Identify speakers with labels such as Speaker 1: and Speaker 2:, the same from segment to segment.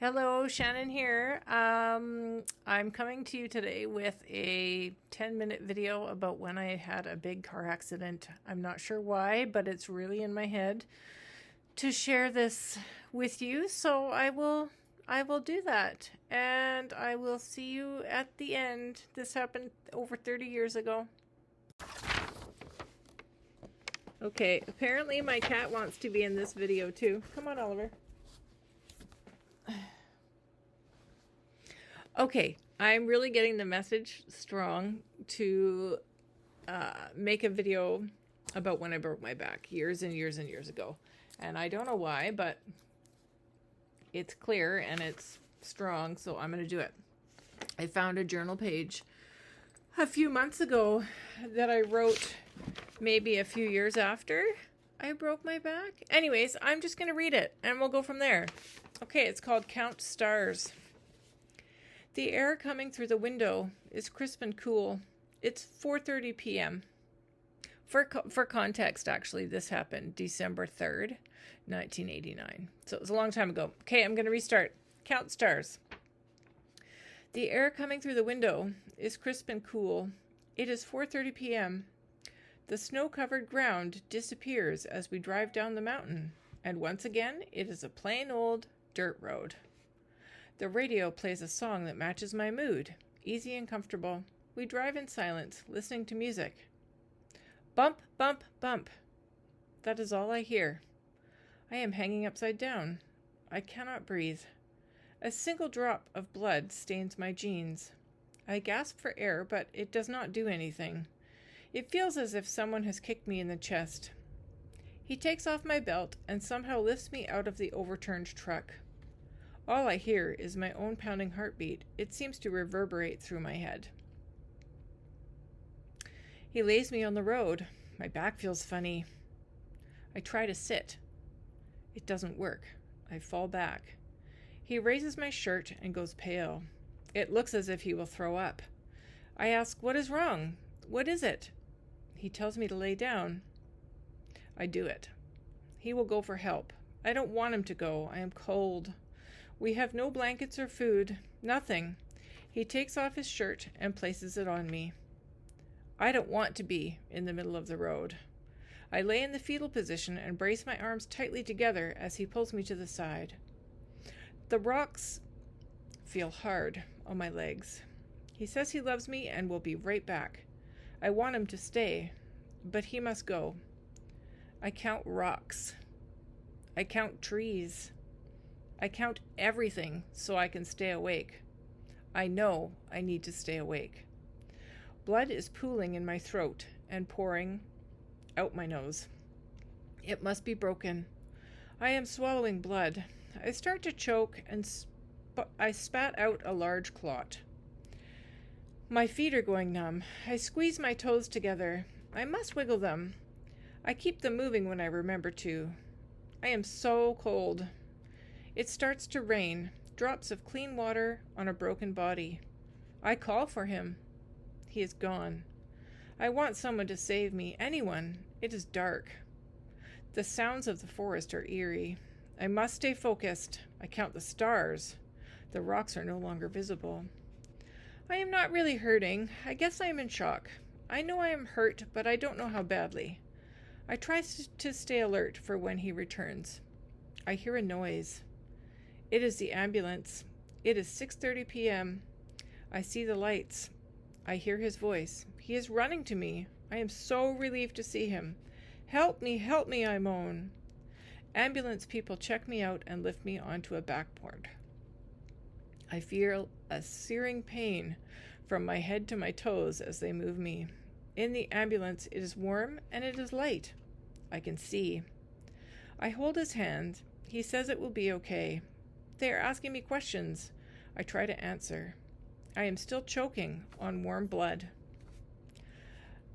Speaker 1: Hello, Shannon here. I'm coming to you today with a 10-minute video about when I had a big car accident. I'm not sure why, but it's really in my head to share this with you, so I will do that. And I will see you at the end. This happened over 30 years ago. Okay, apparently my cat wants to be in this video too. Come on, Oliver. Okay, I'm really getting the message strong to make a video about when I broke my back years and years and years ago. And I don't know why, but it's clear and it's strong, so I'm going to do it. I found a journal page a few months ago that I wrote maybe a few years after I broke my back. Anyways, I'm just going to read it and we'll go from there. Okay, it's called Count Stars. The air coming through the window is crisp and cool. It's 4:30 p.m. For context, actually, this happened December 3rd, 1989. So it was a long time ago. Okay, I'm going to restart. Count stars. The air coming through the window is crisp and cool. It is 4:30 p.m. The snow-covered ground disappears as we drive down the mountain. And once again, it is a plain old dirt road. The radio plays a song that matches my mood. Easy and comfortable. We drive in silence, listening to music. Bump, bump, bump. That is all I hear. I am hanging upside down. I cannot breathe. A single drop of blood stains my jeans. I gasp for air, but it does not do anything. It feels as if someone has kicked me in the chest. He takes off my belt and somehow lifts me out of the overturned truck. All I hear is my own pounding heartbeat. It seems to reverberate through my head. He lays me on the road. My back feels funny. I try to sit. It doesn't work. I fall back. He raises my shirt and goes pale. It looks as if he will throw up. I ask, "What is wrong? What is it?" He tells me to lay down. I do it. He will go for help. I don't want him to go. I am cold. We have no blankets or food, nothing. He takes off his shirt and places it on me. I don't want to be in the middle of the road. I lay in the fetal position and brace my arms tightly together as he pulls me to the side. The rocks feel hard on my legs. He says he loves me and will be right back. I want him to stay, but he must go. I count rocks. I count trees. I count everything so I can stay awake. I know I need to stay awake. Blood is pooling in my throat and pouring out my nose. It must be broken. I am swallowing blood. I start to choke and I spat out a large clot. My feet are going numb. I squeeze my toes together. I must wiggle them. I keep them moving when I remember to. I am so cold. It starts to rain, drops of clean water on a broken body. I call for him. He is gone. I want someone to save me, anyone. It is dark. The sounds of the forest are eerie. I must stay focused. I count the stars. The rocks are no longer visible. I am not really hurting. I guess I am in shock. I know I am hurt, but I don't know how badly. I try to stay alert for when he returns. I hear a noise. It is the ambulance. It is 6:30 p.m. I see the lights. I hear his voice. He is running to me. I am so relieved to see him. Help me, I moan. Ambulance people check me out and lift me onto a backboard. I feel a searing pain from my head to my toes as they move me. In the ambulance, it is warm and it is light. I can see. I hold his hand. He says it will be okay. They are asking me questions. I try to answer. I am still choking on warm blood.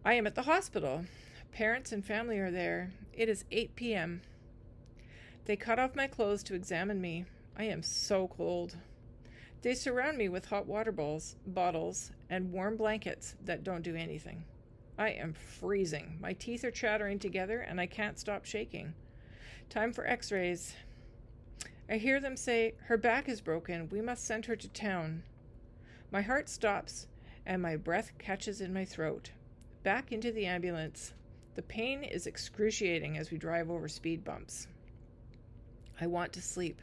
Speaker 1: I am at the hospital. Parents and family are there. It is 8 p.m. They cut off my clothes to examine me. I am so cold. They surround me with hot water bottles and warm blankets that don't do anything. I am freezing. My teeth are chattering together and I can't stop shaking. Time for x-rays. I hear them say, "Her back is broken. We must send her to town." My heart stops and my breath catches in my throat. Back into the ambulance. The pain is excruciating as we drive over speed bumps. I want to sleep.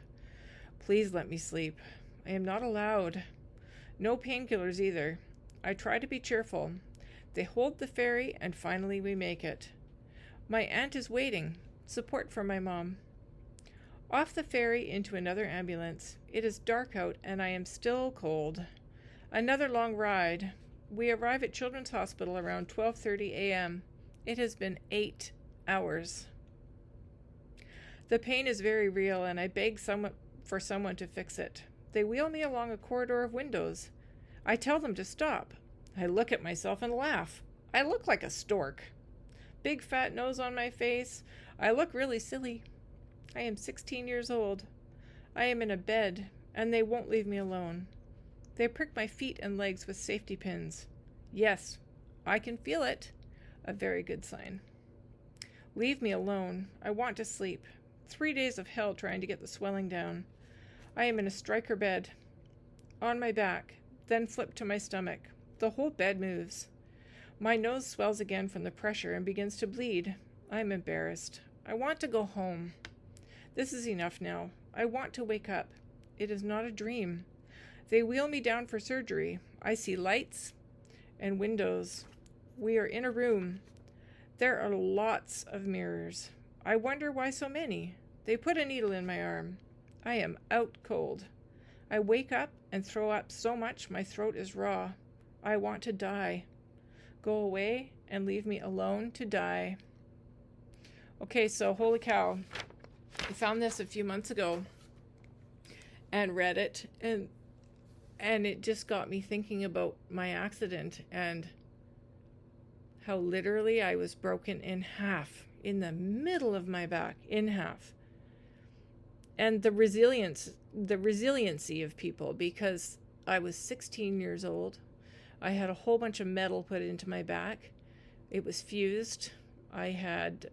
Speaker 1: Please let me sleep. I am not allowed. No painkillers either. I try to be cheerful. They hold the ferry and finally we make it. My aunt is waiting. Support for my mom. Off the ferry into another ambulance. It is dark out and I am still cold. Another long ride. We arrive at Children's Hospital around 12:30 a.m. It has been 8 hours. The pain is very real and I beg for someone to fix it. They wheel me along a corridor of windows. I tell them to stop. I look at myself and laugh. I look like a stork. Big fat nose on my face. I look really silly. I am 16 years old. I am in a bed and they won't leave me alone. They prick my feet and legs with safety pins. Yes, I can feel it. A very good sign. Leave me alone. I want to sleep. 3 days of hell trying to get the swelling down. I am in a striker bed. On my back, then flip to my stomach. The whole bed moves. My nose swells again from the pressure and begins to bleed. I am embarrassed. I want to go home. This is enough now. I want to wake up. It is not a dream. They wheel me down for surgery. I see lights and windows. We are in a room. There are lots of mirrors. I wonder why so many. They put a needle in my arm. I am out cold. I wake up and throw up so much my throat is raw. I want to die. Go away and leave me alone to die. Okay, so holy cow. I found this a few months ago and read it, and it just got me thinking about my accident and how literally I was broken in half in the middle of my back, in half. And the resiliency of people, because I was 16 years old. I had a whole bunch of metal put into my back. It was fused. I had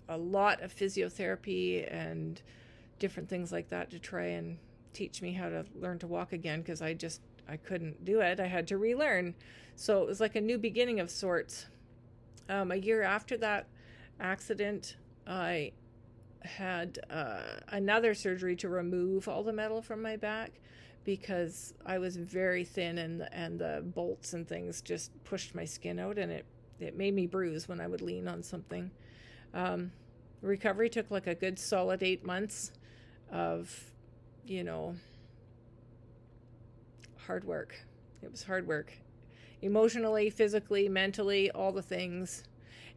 Speaker 1: a lot of physiotherapy and different things like that to try and teach me how to learn to walk again, because I couldn't do it. I had to relearn. So it was like a new beginning of sorts. A year after that accident, I had another surgery to remove all the metal from my back, because I was very thin and the bolts and things just pushed my skin out, and it made me bruise when I would lean on something. Recovery took like a good solid 8 months of, hard work. It was hard work. Emotionally, physically, mentally, all the things.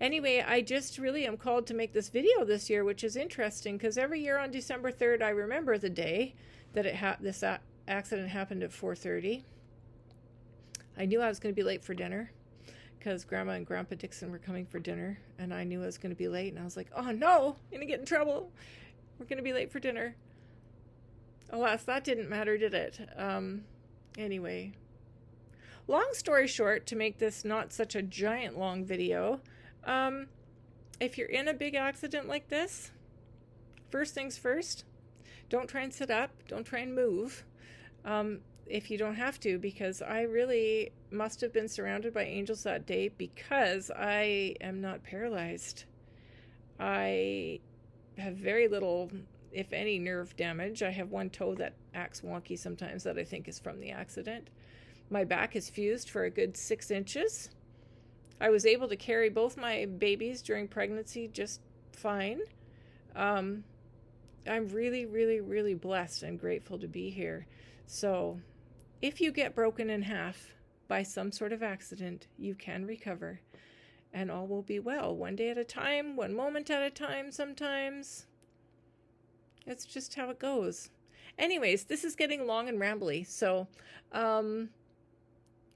Speaker 1: Anyway, I just really am called to make this video this year, which is interesting because every year on December 3rd, I remember the day that this accident happened at 4:30. I knew I was going to be late for dinner because Grandma and Grandpa Dixon were coming for dinner, and I knew I was going to be late, and I was like, oh no, I'm going to get in trouble. We're going to be late for dinner. Alas, that didn't matter, did it? Anyway, long story short, to make this not such a giant long video, if you're in a big accident like this, first things first, don't try and sit up, don't try and move, if you don't have to, because I really must have been surrounded by angels that day, because I am not paralyzed. I have very little, if any, nerve damage. I have one toe that acts wonky sometimes that I think is from the accident. My back is fused for a good 6 inches. I was able to carry both my babies during pregnancy just fine. I'm really, really, really blessed and grateful to be here. So if you get broken in half by some sort of accident, you can recover, and all will be well. One day at a time, one moment at a time sometimes. It's just how it goes. Anyways, this is getting long and rambly, so I'm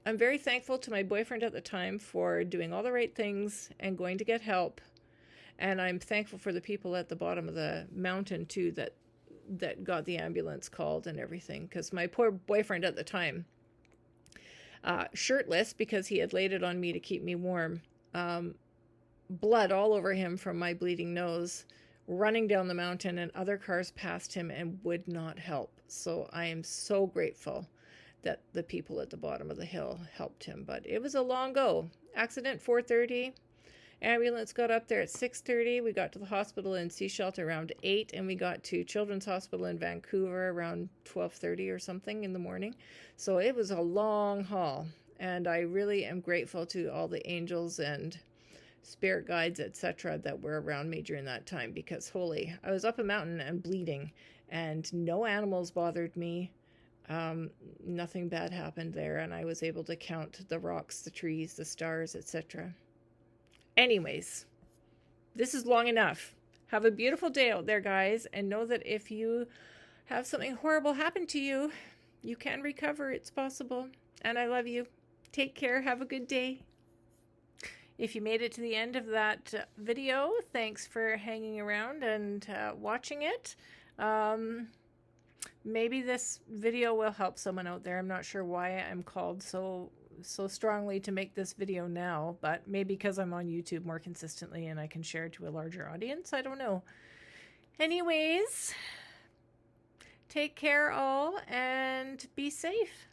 Speaker 1: very thankful to my boyfriend at the time for doing all the right things and going to get help. And I'm thankful for the people at the bottom of the mountain, too, that got the ambulance called and everything. Because my poor boyfriend at the time, shirtless because he had laid it on me to keep me warm, blood all over him from my bleeding nose, running down the mountain, and other cars passed him and would not help. So I am so grateful that the people at the bottom of the hill helped him. But it was a long go. Accident 4:30. Ambulance got up there at 6:30. We got to the hospital in Sea Shelter around 8, and we got to Children's Hospital in Vancouver around 12:30 or something in the morning. So it was a long haul, and I really am grateful to all the angels and spirit guides, etc., that were around me during that time, because holy, I was up a mountain and bleeding, and no animals bothered me. Nothing bad happened there, and I was able to count the rocks, the trees, the stars, etc. Anyways, this is long enough. Have a beautiful day out there, guys, and know that if you have something horrible happen to you, you can recover. It's possible. And I love you. Take care. Have a good day. If you made it to the end of that video, thanks for hanging around and watching it. Maybe this video will help someone out there. I'm not sure why I'm called so strongly to make this video now, but maybe because I'm on YouTube more consistently and I can share it to a larger audience. I don't know. Anyways, take care all and be safe.